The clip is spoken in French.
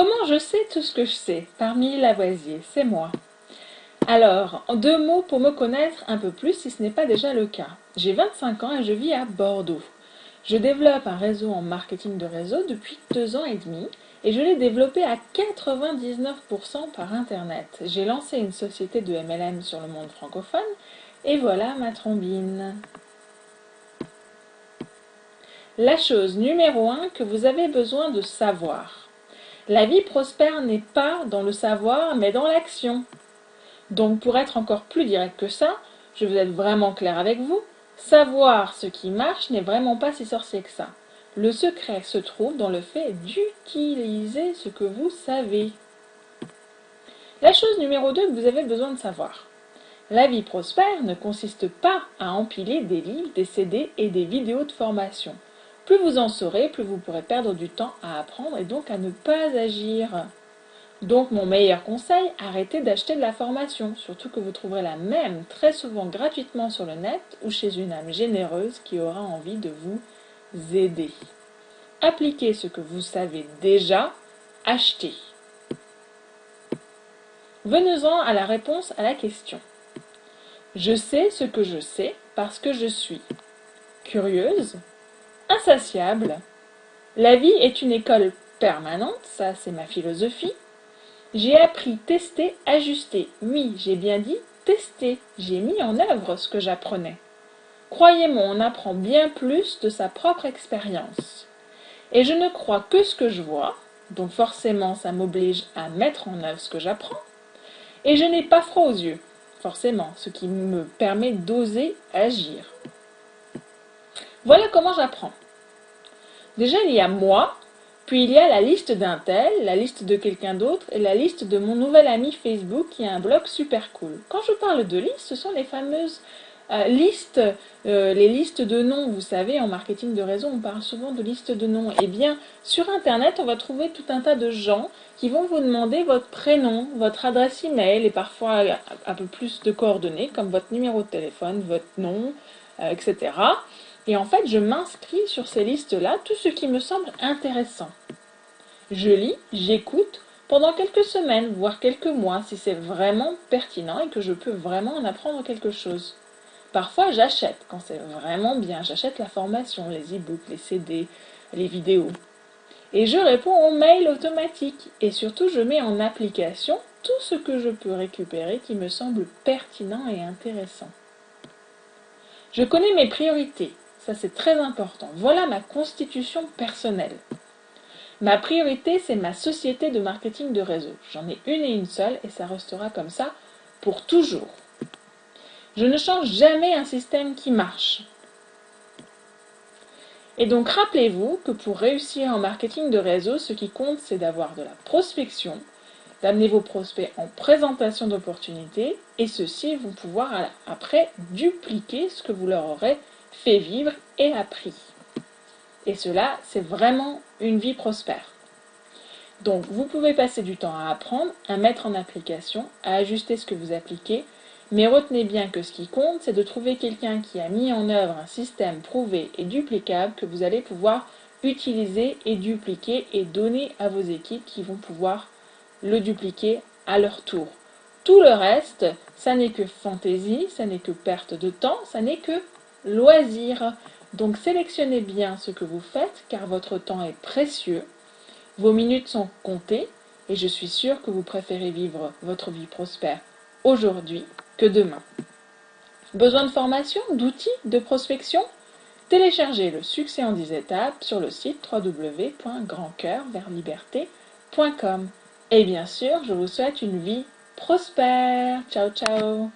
Comment je sais tout ce que je sais? Parmi Lavoisier, c'est moi. Alors, en 2 mots pour me connaître un peu plus si ce n'est pas déjà le cas. J'ai 25 ans et je vis à Bordeaux. Je développe un réseau en marketing de réseau depuis 2 ans et demi et je l'ai développé à 99% par Internet. J'ai lancé une société de MLM sur le monde francophone et voilà ma trombine. La chose numéro 1 que vous avez besoin de savoir. La vie prospère n'est pas dans le savoir mais dans l'action. Donc pour être encore plus direct que ça, je veux être vraiment clair avec vous, savoir ce qui marche n'est vraiment pas si sorcier que ça. Le secret se trouve dans le fait d'utiliser ce que vous savez. La chose numéro 2 que vous avez besoin de savoir. La vie prospère ne consiste pas à empiler des livres, des CD et des vidéos de formation. Plus vous en saurez, plus vous pourrez perdre du temps à apprendre et donc à ne pas agir. Donc mon meilleur conseil, arrêtez d'acheter de la formation, surtout que vous trouverez la même très souvent gratuitement sur le net ou chez une âme généreuse qui aura envie de vous aider. Appliquez ce que vous savez déjà, achetez. Venons-en à la réponse à la question. Je sais ce que je sais parce que je suis curieuse, insatiable. La vie est une école permanente, ça c'est ma philosophie. J'ai appris, testé, ajusté. Oui, j'ai bien dit tester. J'ai mis en œuvre ce que j'apprenais. Croyez-moi, on apprend bien plus de sa propre expérience. Et je ne crois que ce que je vois, donc forcément ça m'oblige à mettre en œuvre ce que j'apprends. Et je n'ai pas froid aux yeux, forcément, ce qui me permet d'oser agir. Voilà comment j'apprends. Déjà, il y a moi, puis il y a la liste d'un tel, la liste de quelqu'un d'autre et la liste de mon nouvel ami Facebook qui a un blog super cool. Quand je parle de listes, ce sont les fameuses listes, les listes de noms. Vous savez, en marketing de réseau, on parle souvent de listes de noms. Eh bien, sur Internet, on va trouver tout un tas de gens qui vont vous demander votre prénom, votre adresse email et parfois un peu plus de coordonnées comme votre numéro de téléphone, votre nom, etc. Et en fait, je m'inscris sur ces listes-là, tout ce qui me semble intéressant. Je lis, j'écoute pendant quelques semaines, voire quelques mois, si c'est vraiment pertinent et que je peux vraiment en apprendre quelque chose. Parfois, j'achète, quand c'est vraiment bien. J'achète la formation, les e-books, les CD, les vidéos. Et je réponds aux mails automatiques. Et surtout, je mets en application tout ce que je peux récupérer qui me semble pertinent et intéressant. Je connais mes priorités. Ça, c'est très important. Voilà ma constitution personnelle. Ma priorité, c'est ma société de marketing de réseau. J'en ai une et une seule et ça restera comme ça pour toujours. Je ne change jamais un système qui marche. Et donc rappelez-vous que pour réussir en marketing de réseau, ce qui compte, c'est d'avoir de la prospection, d'amener vos prospects en présentation d'opportunités et ceux-ci vont pouvoir après dupliquer ce que vous leur aurez fait vivre et appris. Et cela, c'est vraiment une vie prospère. Donc, vous pouvez passer du temps à apprendre, à mettre en application, à ajuster ce que vous appliquez, mais retenez bien que ce qui compte, c'est de trouver quelqu'un qui a mis en œuvre un système prouvé et duplicable que vous allez pouvoir utiliser et dupliquer et donner à vos équipes qui vont pouvoir le dupliquer à leur tour. Tout le reste, ça n'est que fantaisie, ça n'est que perte de temps, ça n'est que loisir. Donc sélectionnez bien ce que vous faites car votre temps est précieux, vos minutes sont comptées et je suis sûre que vous préférez vivre votre vie prospère aujourd'hui que demain. Besoin de formation, d'outils, de prospection? Téléchargez le succès en 10 étapes sur le site www.grandcoeurversliberté.com. Et bien sûr, je vous souhaite une vie prospère. Ciao, ciao!